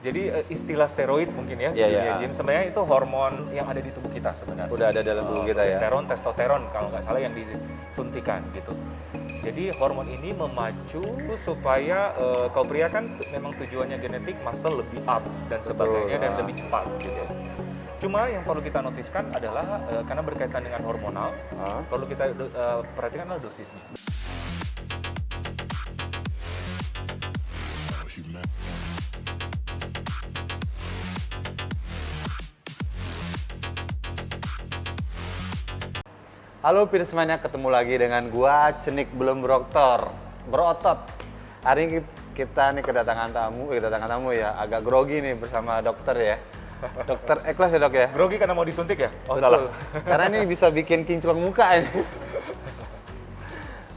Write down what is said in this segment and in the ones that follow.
Jadi istilah steroid mungkin ya, Iya, di iya. dunia gym sebenarnya itu hormon yang ada di tubuh kita sebenarnya. Udah ada dalam tubuh kita ya. Progesteron, testosteron kalau nggak salah yang disuntikan gitu. Jadi hormon ini memacu supaya kalau pria kan memang tujuannya genetik, muscle lebih up dan sebagainya dan lebih cepat gitu. Cuma yang perlu kita notiskan adalah karena berkaitan dengan hormonal, perlu kita perhatikan adalah dosisnya. Halo Pirsmania, ketemu lagi dengan gua Cenik belum berotot. Hari ini kita nih kedatangan tamu ya, agak grogi nih bersama dokter ya. Dokter Eklas ya dok ya? Grogi karena mau disuntik ya? Oh Betul. salah. Karena ini bisa bikin kinclong muka ini.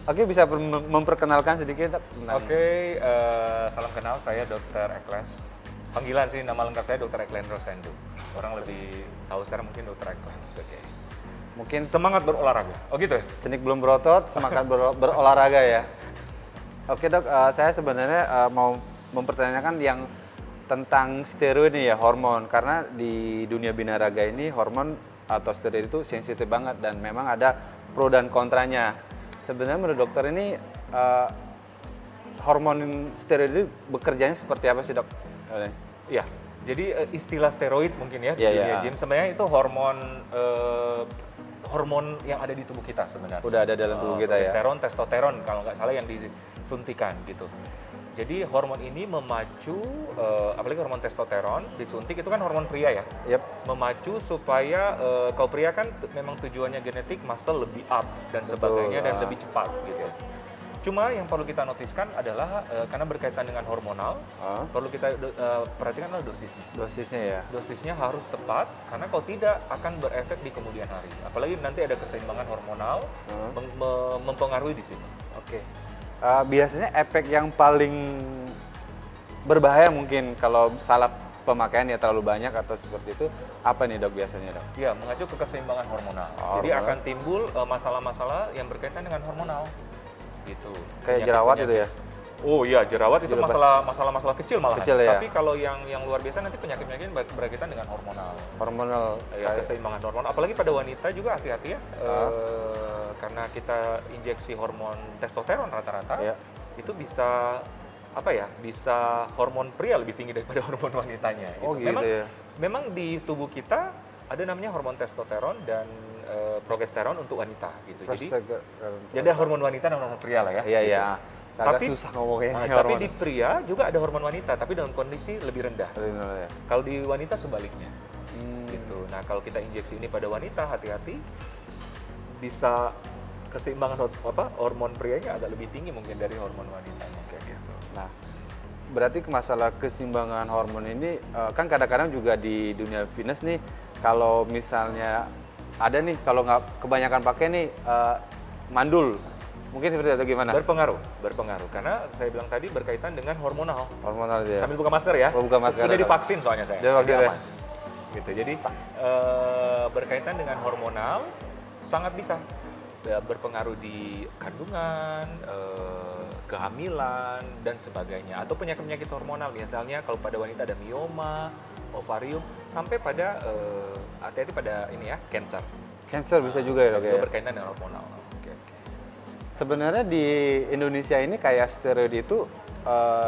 Oke, bisa memperkenalkan sedikit dok? Oke, salam kenal, saya Dr. Eklas. Panggilan sih, nama lengkap saya Dr. Eklen Rosendu. Orang lebih tahu sekarang mungkin Dr. Eklas. Oke. Mungkin Semangat berolahraga. Oh gitu ya? Cenik belum berotot, semangat berolahraga ya. Oke dok, saya sebenarnya mau mempertanyakan yang tentang steroid nih ya, hormon. Karena di dunia binaraga ini hormon atau steroid itu sensitif banget dan memang ada pro dan kontranya. Sebenarnya menurut dokter ini hormon steroid itu bekerjanya seperti apa sih dok? Iya. Jadi istilah steroid mungkin ya, di Iya, dunia iya. gym sebenarnya itu hormon hormon yang ada di tubuh kita sebenarnya. Udah ada dalam tubuh kita ya. Progesteron, testosteron kalau nggak salah yang disuntikan gitu. Jadi hormon ini memacu, apalagi hormon testosteron disuntik itu kan hormon pria ya. Yep. Memacu supaya kalau pria kan memang tujuannya genetik, muscle lebih up dan sebagainya dan lebih cepat gitu ya. Cuma yang perlu kita notiskan adalah karena berkaitan dengan hormonal, perlu kita perhatikan adalah dosisnya. Dosisnya ya. Dosisnya harus tepat karena kalau tidak akan berefek di kemudian hari. Apalagi nanti ada keseimbangan hormonal mempengaruhi di situ. Oke. Biasanya efek yang paling berbahaya mungkin kalau salah pemakaian ya terlalu banyak atau seperti itu, apa nih dok biasanya dok? Ya, mengacu ke keseimbangan hormonal. Hormonal. Jadi akan timbul masalah-masalah yang berkaitan dengan hormonal. Gitu. Kayak jerawat itu ya? Oh iya, jerawat itu Jerawat. masalah kecil malah. Kecil ya? Tapi kalau yang luar biasa nanti penyakit-penyakit berkaitan dengan hormonal. Hormonal. Ya, keseimbangan hormonal. Apalagi pada wanita juga hati-hati ya. Karena kita injeksi hormon testosteron rata-rata, itu bisa bisa hormon pria lebih tinggi daripada hormon wanitanya. Gitu. Oh gitu ya? Memang di tubuh kita ada namanya hormon testosteron dan progesteron untuk wanita gitu. Jadi ada hormon wanita dan hormon pria lah ya. Iya gitu. iya. Agak Tapi susah ngomongnya. tapi di pria juga ada hormon wanita tapi dalam kondisi lebih rendah. Ya. Kalau di wanita sebaliknya. Gitu. Nah, kalau kita injeksi ini pada wanita hati-hati bisa keseimbangan hormon prianya agak lebih tinggi mungkin dari hormon wanitanya kayak gitu. Nah, berarti masalah keseimbangan hormon ini kan kadang-kadang juga di dunia fitness nih, kalau misalnya ada nih kalau nggak kebanyakan pakai nih mandul, mungkin seperti itu gimana? Berpengaruh karena saya bilang tadi berkaitan dengan hormonal. Hormonal ya. Sambil buka masker ya. Oh, buka masker. Sudah divaksin soalnya saya. Sudah vaksin Jadi ya? aman. Gitu. Jadi berkaitan dengan hormonal sangat bisa berpengaruh di kandungan, kehamilan dan sebagainya atau penyakit-penyakit hormonal misalnya kalau pada wanita ada mioma, ovarium sampai pada hati-hati pada ini ya, cancer. Cancer bisa juga ya dok ya? Berkaitan dengan hormonal. Sebenarnya di Indonesia ini kayak steroid itu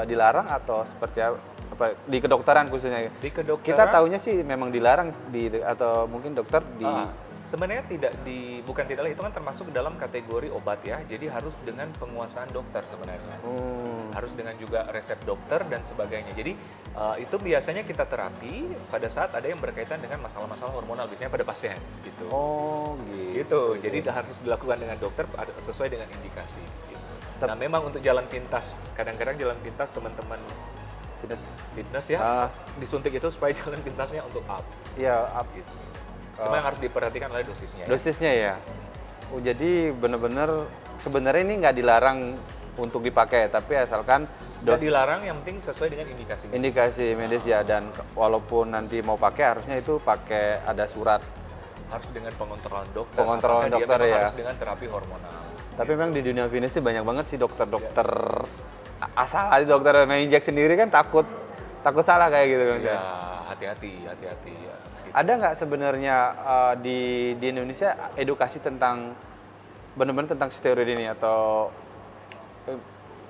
dilarang atau seperti apa di kedokteran khususnya? Di kedokteran kita tahunya sih memang dilarang atau mungkin dokter di sebenarnya bukan tidak, itu kan termasuk dalam kategori obat ya. Jadi harus dengan penguasaan dokter sebenarnya. Harus dengan juga resep dokter dan sebagainya. Jadi itu biasanya kita terapi pada saat ada yang berkaitan dengan masalah-masalah hormonal biasanya pada pasien gitu. Oh gitu. Jadi harus dilakukan dengan dokter sesuai dengan indikasi gitu. Nah, memang untuk jalan pintas, kadang-kadang jalan pintas teman-teman fitness ya, disuntik itu supaya jalan pintasnya untuk up. Iya, up gitu. Cuma yang harus diperhatikan adalah dosisnya. Dosisnya ya. Oh, jadi benar-benar sebenarnya ini nggak dilarang untuk dipakai, tapi asalkan nggak dilarang, yang penting sesuai dengan indikasi medis. Indikasi medis ya, dan walaupun nanti mau pakai harusnya itu pakai ada surat. Harus dengan pengontrolan dokter. Pengontrolan dokter ya. Harus dengan terapi hormonal. Tapi memang di dunia fitness sih banyak banget sih dokter-dokter asal aja, dokter main injek sendiri kan takut takut salah kayak gitu kan. Ya, hati-hati ya. Gitu. Ada nggak sebenarnya di Indonesia edukasi tentang benar-benar tentang steroid ini atau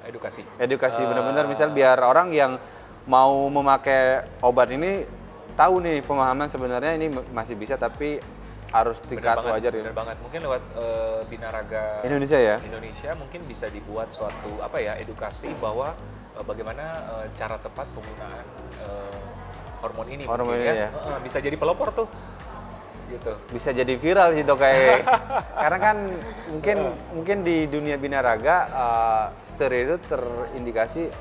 edukasi benar-benar misal biar orang yang mau memakai obat ini tahu nih pemahaman sebenarnya ini masih bisa tapi harus tingkat wajar ya. Bener banget. Mungkin lewat Binaraga Indonesia mungkin bisa dibuat suatu edukasi bahwa bagaimana cara tepat penggunaan hormon ini. Hormon mungkin, ini ya. Bisa jadi pelopor tuh. Gitu. Bisa jadi viral sih dok kayak karena kan mungkin di dunia binaraga steroid itu terindikasi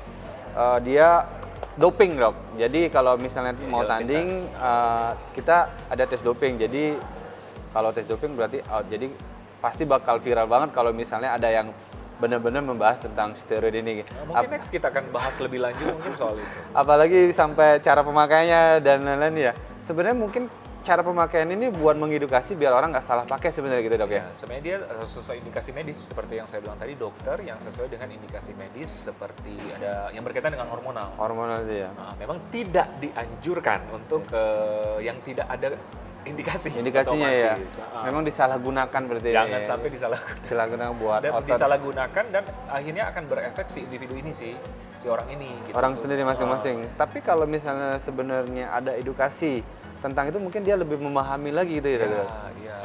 dia doping dok. Jadi kalau misalnya mau tanding kita ada tes doping. Jadi kalau tes doping berarti out. Jadi pasti bakal viral banget kalau misalnya ada yang benar-benar membahas tentang steroid ini. Mungkin next kita akan bahas lebih lanjut mungkin soal itu. Apalagi sampai cara pemakaiannya dan lain-lain ya. Sebenarnya mungkin cara pemakaian ini buat mengedukasi biar orang nggak salah pakai sebenarnya gitu dok ya? Sebenarnya dia sesuai indikasi medis seperti yang saya bilang tadi, dokter yang sesuai dengan indikasi medis seperti ada yang berkaitan dengan hormonal. Hormonal itu ya? Nah, memang tidak dianjurkan untuk yang tidak ada indikasinya ya? Memang disalahgunakan berarti jangan ya? Sampai disalahgunakan buat dan otot. Disalahgunakan dan akhirnya akan berefek si individu ini si orang ini. Gitu. Orang sendiri masing-masing. Tapi kalau misalnya sebenarnya ada edukasi tentang itu mungkin dia lebih memahami lagi gitu ya. Iya.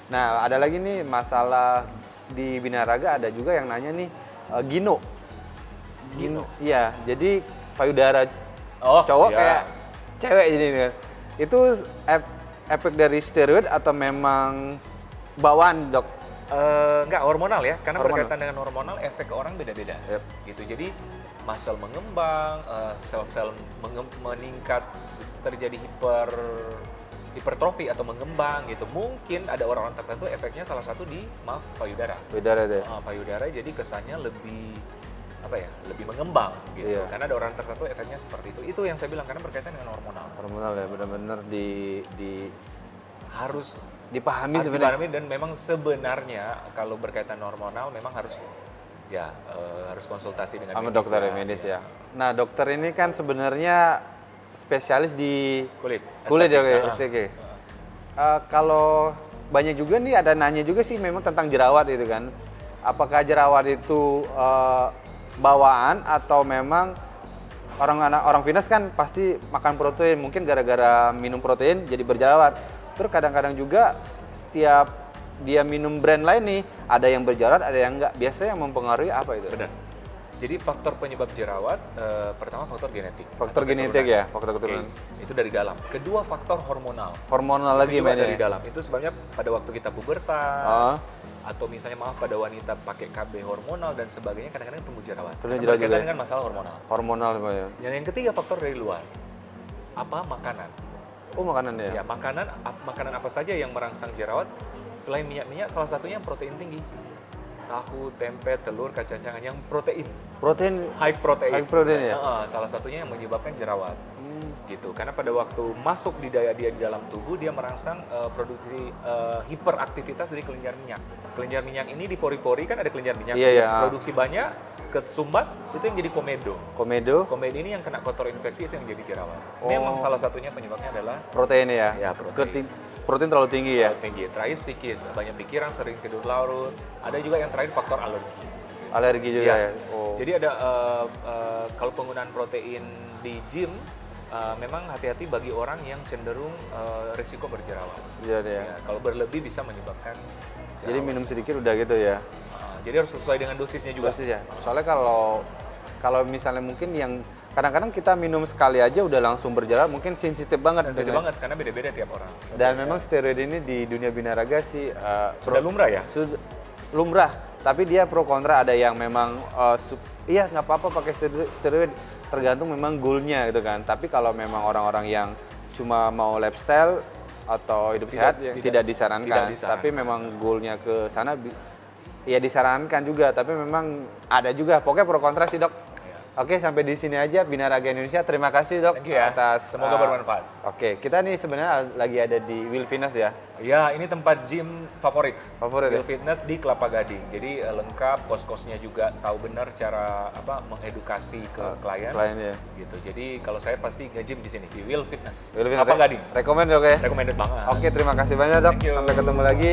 Nah ada lagi nih masalah di Binaraga ada juga yang nanya nih Gino. Iya jadi payudara cowok kayak cewek jadi kan. Itu efek dari steroid atau memang bawaan dok? Enggak, hormonal ya, karena berkaitan dengan hormonal efek orang beda-beda. Gitu. Jadi muscle mengembang, sel-sel meningkat, terjadi hipertrofi atau mengembang gitu. Mungkin ada orang-orang tertentu efeknya salah satu di payudara. Payudara jadi kesannya lebih lebih mengembang gitu. Karena ada orang tertentu efeknya seperti itu. Itu yang saya bilang karena berkaitan dengan hormonal. Hormonal ya, benar-benar harus dipahami sebenarnya. Dan memang sebenarnya kalau berkaitan hormonal memang harus konsultasi dengan sama dokter medis ya. Nah dokter ini kan sebenarnya spesialis di kulit ya STK. Kalau banyak juga nih ada nanya juga sih memang tentang jerawat itu kan. Apakah jerawat itu bawaan atau memang orang fitness kan pasti makan protein, mungkin gara-gara minum protein jadi berjerawat. Terus kadang-kadang juga setiap dia minum brand lain nih, ada yang berjerawat, ada yang enggak. Biasanya yang mempengaruhi apa itu? Benar. Jadi faktor penyebab jerawat, pertama faktor genetik. Faktor genetik ya, faktor keturunan. Itu dari dalam. Kedua faktor hormonal. Hormonal lagi mainnya. Dari dalam. Itu sebabnya pada waktu kita pubertas, atau misalnya pada wanita pakai KB hormonal dan sebagainya, kadang-kadang tumbuh jerawat. Berkaitan dengan masalah hormonal. Hormonal ya. Yang ketiga faktor dari luar. Apa? Makanan. Oh makanan ya? Ya makanan apa saja yang merangsang jerawat? Selain minyak-minyak, salah satunya yang protein tinggi. Tahu, tempe, telur, kacang-kacangan yang protein. High protein ya? Salah satunya yang menyebabkan jerawat. Gitu. Karena pada waktu masuk di daya dia di dalam tubuh, dia merangsang produksi hiperaktivitas dari kelenjar minyak. Kelenjar minyak ini di pori-pori kan ada kelenjar minyak. Produksi banyak, kesumbat, itu yang jadi komedo. Komedo ini yang kena kotor infeksi, itu yang jadi jerawat. Memang salah satunya penyebabnya adalah protein ya? Ya, protein terlalu tinggi ya? Tinggi. Terakhir psikis, banyak pikiran, sering tidur larut. Ada juga yang terakhir faktor alergi. Alergi juga ya? Jadi ada, kalau penggunaan protein di gym, memang hati-hati bagi orang yang cenderung risiko berjerawat. Iya. Kalau berlebih bisa menyebabkan jerawat. Jadi minum sedikit udah gitu ya? Jadi harus sesuai dengan dosisnya juga. Dosis ya? Soalnya kalau misalnya mungkin yang kadang-kadang kita minum sekali aja udah langsung berjerawat, mungkin sensitif banget. Sensitif banget, karena beda-beda tiap orang. Dan memang steroid ini di dunia binaraga sih sudah lumrah ya? Lumrah, tapi dia pro kontra. Ada yang memang iya nggak apa-apa pakai steroid, tergantung memang goalnya gitu kan. Tapi kalau memang orang-orang yang cuma mau lifestyle atau hidup sehat tidak disarankan. Tapi memang goalnya ke sana ya disarankan juga. Tapi memang ada juga, pokoknya pro kontra sih dok. Oke, sampai di sini aja Binaraga Indonesia. Terima kasih dok Thank you ya. atas Semoga bermanfaat. Oke, kita nih sebenarnya lagi ada di Will Fitness ya. Ya, ini tempat gym favorit. Favorit ya? Will Fitness di Kelapa Gading. Jadi lengkap, kos-kosnya juga tahu benar cara mengedukasi ke klien. Kliennya. Gitu. Jadi kalau saya pasti nge-gym di sini di Will Fitness. Will Fitness Kelapa ya? Gading. Rekomen dok ya. Recommended banget. Oke, terima kasih banyak dok. Thank you. Sampai ketemu lagi.